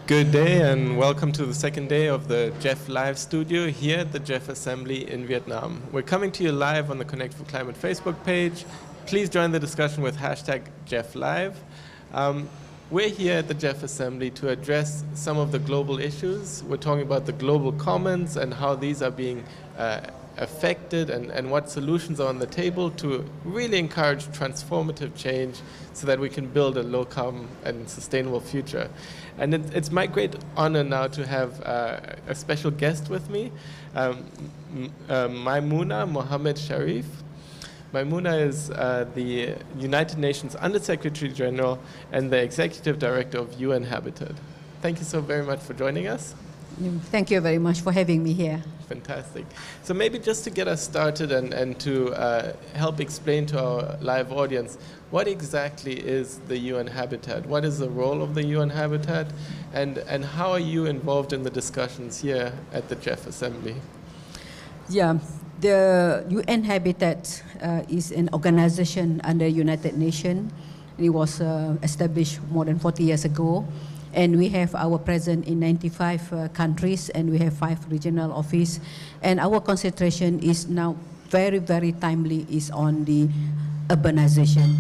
Good day and welcome to the second day of the GEF Live studio here at the GEF Assembly in Vietnam. We're coming to you live on the Connect for Climate Facebook page. Please join the discussion with hashtag GEF Live. We're here at the GEF Assembly to address some of the global issues. We're talking about the global commons and how these are being affected and what solutions are on the table to really encourage transformative change so that we can build a low-carbon and sustainable future. And it's my great honor now to have a special guest with me, Maimunah Mohd Sharif. Maimunah is the United Nations Under-Secretary General and the Executive Director of UN Habitat. Thank you so very much for joining us. Thank you very much for having me here. Fantastic. So maybe just to get us started and to help explain to our live audience, what exactly is the UN Habitat? What is the role of the UN Habitat? And how are you involved in the discussions here at the GEF Assembly? Yeah, the UN Habitat is an organization under United Nations. It was established more than 40 years ago. And we have our presence in 95 countries, and we have 5 regional offices. And our concentration is now very, very timely is on the urbanization,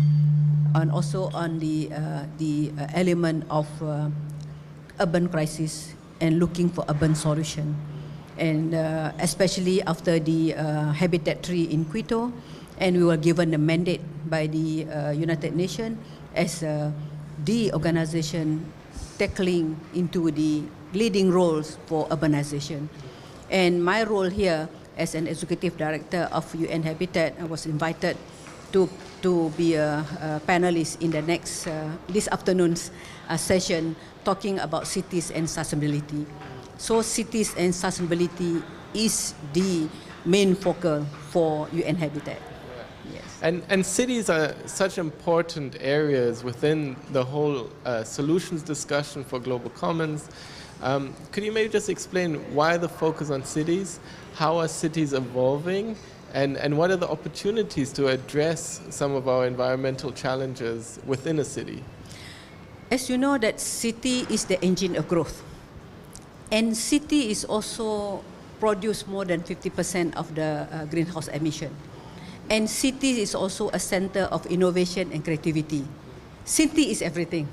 and also on the element of urban crisis and looking for urban solution. And especially after the Habitat Tree in Quito, and we were given a mandate by the United Nations as the organization tackling into the leading roles for urbanization. And my role here as an executive director of UN Habitat, I was invited to be a panelist in the next, this afternoon's session talking about cities and sustainability. So cities and sustainability is the main focal for UN Habitat. Yes. And cities are such important areas within the whole solutions discussion for global commons. Could you maybe just explain why the focus on cities? How are cities evolving? And what are the opportunities to address some of our environmental challenges within a city? As you know, that city is the engine of growth. And city is also produce more than 50% of the greenhouse emission. And city is also a center of innovation and creativity. City is everything.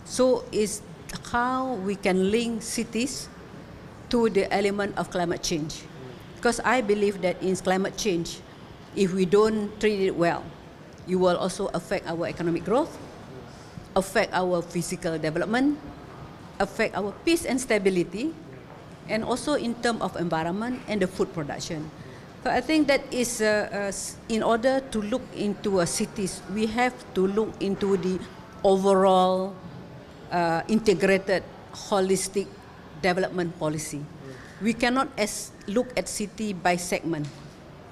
So it's how we can link cities to the element of climate change. Because I believe that in climate change, if we don't treat it well, it will also affect our economic growth, affect our physical development, affect our peace and stability, and also in terms of environment and the food production. So I think that is, in order to look into cities, we have to look into the overall integrated, holistic development policy. We cannot look at city by segment.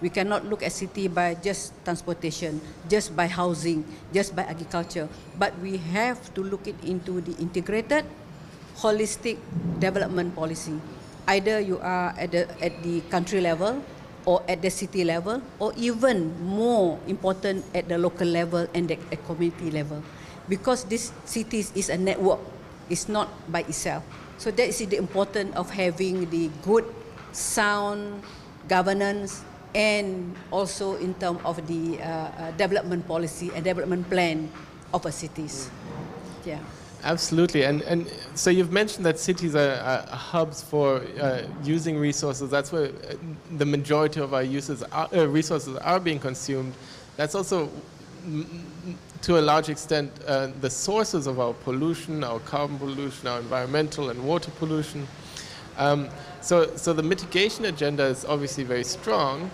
We cannot look at city by just transportation, just by housing, just by agriculture. But we have to look it into the integrated, holistic development policy. Either you are at the country level, or at the city level, or even more important at the local level and the community level. Because this cities is a network, it's not by itself. So that is the importance of having the good, sound governance, and also in terms of the development policy and development plan of a cities. Yeah. Absolutely, and so you've mentioned that cities are hubs for using resources. That's where the majority of our resources are being consumed. That's also, to a large extent, the sources of our pollution, our carbon pollution, our environmental and water pollution. So the mitigation agenda is obviously very strong.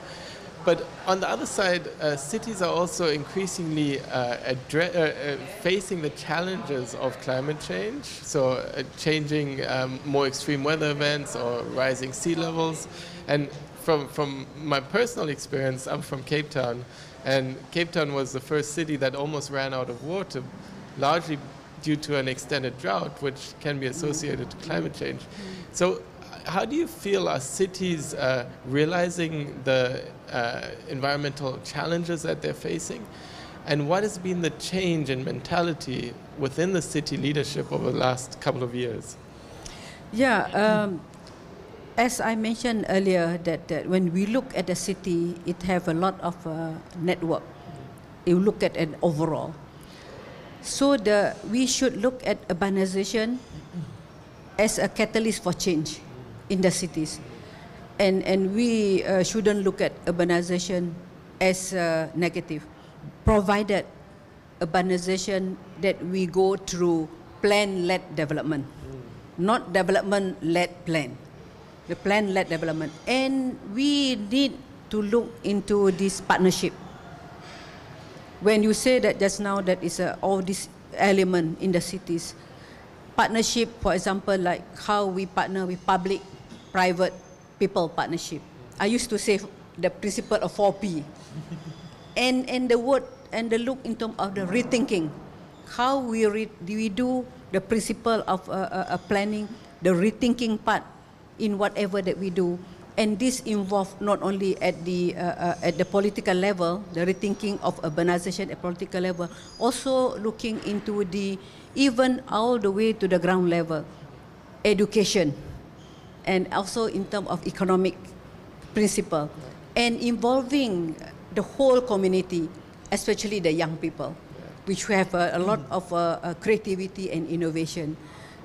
But on the other side, cities are also increasingly facing the challenges of climate change, so changing more extreme weather events or rising sea levels. And from my personal experience, I'm from Cape Town, and Cape Town was the first city that almost ran out of water, largely due to an extended drought, which can be associated to climate change. So how do you feel are cities realizing the environmental challenges that they're facing? And what has been the change in mentality within the city leadership over the last couple of years? Yeah, as I mentioned earlier, that when we look at the city, it have a lot of network. You look at an overall. So we should look at urbanization as a catalyst for change in the cities. And we shouldn't look at urbanization as negative, provided urbanization that we go through plan-led development, not development-led plan, the plan-led development. And we need to look into this partnership. When you say that just now that is all this element in the cities, partnership, for example, like how we partner with public, private, people partnership. I used to say the principle of 4P. and the word and the look in terms of the rethinking, how we do the principle of planning, the rethinking part in whatever that we do. And this involves not only at the political level, the rethinking of urbanization at political level, also looking into even all the way to the ground level, education, and also in terms of economic principle, and involving the whole community, especially the young people, which have a lot of creativity and innovation.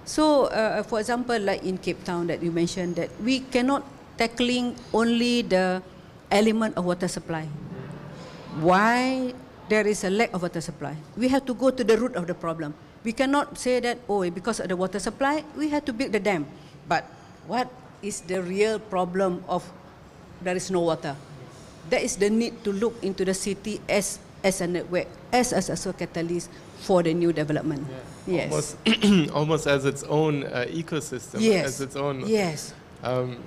So, for example, like in Cape Town that you mentioned, that we cannot tackling only the element of water supply. Why there is a lack of water supply? We have to go to the root of the problem. We cannot say that, oh, because of the water supply, we have to build the dam. But what is the real problem of there is no water? That is the need to look into the city as a network, as a catalyst for the new development. Yeah. Yes. Almost as its own ecosystem, yes. as its own, yes.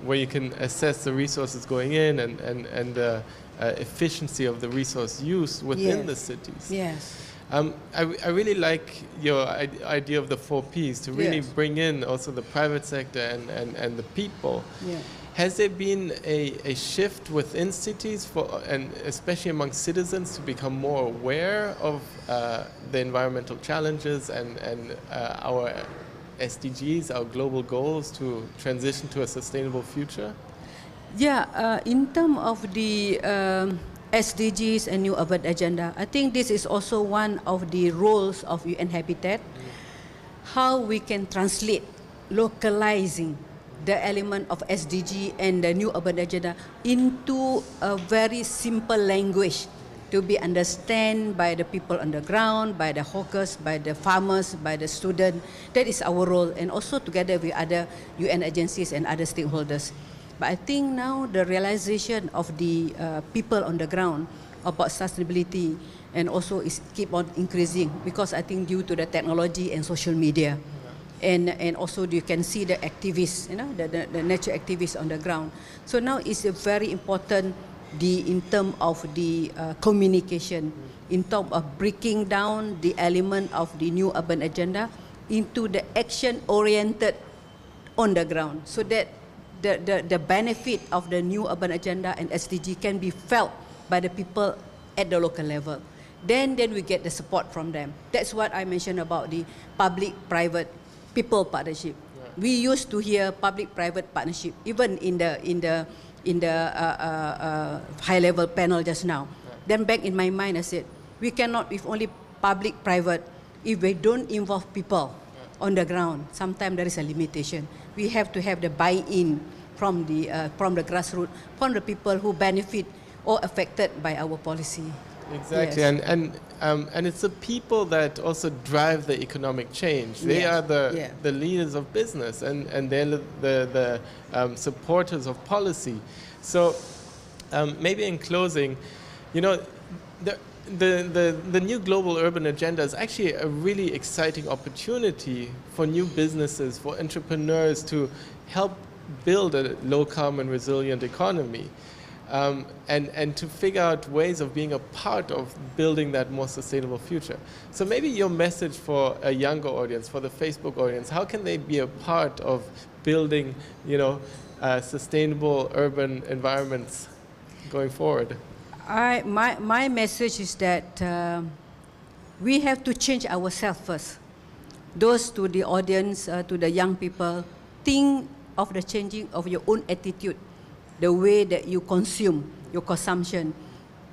Where you can assess the resources going in and the efficiency of the resource use within the cities. Yes. I really like your idea of the 4Ps, to really bring in also the private sector and the people. Yeah. Has there been a shift within cities, and especially among citizens, to become more aware of the environmental challenges and our SDGs, our global goals, to transition to a sustainable future? Yeah, in terms of the SDGs and New Urban Agenda, I think this is also one of the roles of UN Habitat, how we can translate, localizing the element of SDG and the New Urban Agenda into a very simple language to be understood by the people on the ground, by the hawkers, by the farmers, by the students. That is our role, and also together with other UN agencies and other stakeholders. But I think now the realization of the people on the ground about sustainability and also is keep on increasing, because I think due to the technology and social media. And also you can see the activists, the nature activists on the ground. So now it's a very important in terms of the communication, in terms of breaking down the element of the New Urban Agenda into the action-oriented on the ground, so that the benefit of the New Urban Agenda and SDG can be felt by the people at the local level. Then we get the support from them. That's what I mentioned about the public-private people partnership. Yeah. We used to hear public-private partnership, even in the high-level panel just now. Yeah. Then back in my mind, I said, we cannot, if only public-private, if we don't involve people on the ground, sometimes there is a limitation. We have to have the buy-in from the grassroots, from the people who benefit or affected by our policy. Exactly, yes. And it's the people that also drive the economic change. They are the leaders of business, and they're the supporters of policy. So maybe in closing, the new global urban agenda is actually a really exciting opportunity for new businesses, for entrepreneurs to help build a low carbon resilient economy. And to figure out ways of being a part of building that more sustainable future. So maybe your message for a younger audience, for the Facebook audience, how can they be a part of building, sustainable urban environments going forward? My message is that we have to change ourselves first. Those to the audience, to the young people, think of the changing of your own attitude, the way that you consume, your consumption.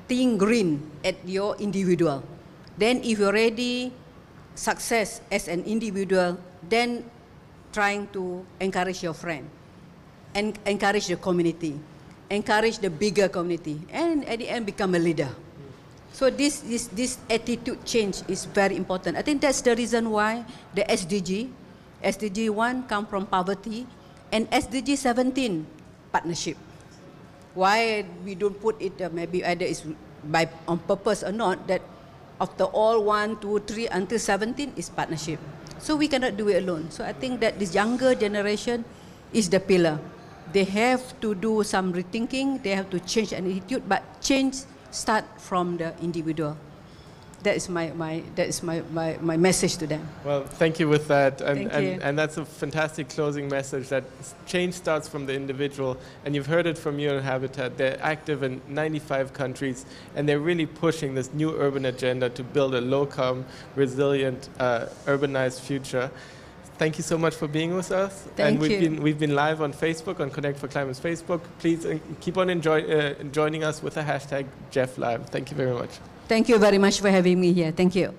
Think green at your individual. Then if you're already success as an individual, then trying to encourage your friend, and encourage the community, encourage the bigger community, and at the end become a leader. So this attitude change is very important. I think that's the reason why the SDG 1 come from poverty, and SDG 17 partnership. Why we don't put it maybe either is by on purpose or not, that after all 1, 2, 3 until 17 is partnership. So we cannot do it alone. So I think that this younger generation is the pillar. They have to do some rethinking, they have to change an attitude, but change start from the individual. That is my message to them. Well, thank you with that. Thank you. And that's a fantastic closing message, that change starts from the individual. And you've heard it from UN Habitat. They're active in 95 countries, and they're really pushing this new urban agenda to build a low-carbon, resilient, urbanized future. Thank you so much for being with us. Thank you. We've been live on Facebook, on Connect for Climate's Facebook. Please keep on joining us with the hashtag JEF Live. Thank you very much. Thank you very much for having me here. Thank you.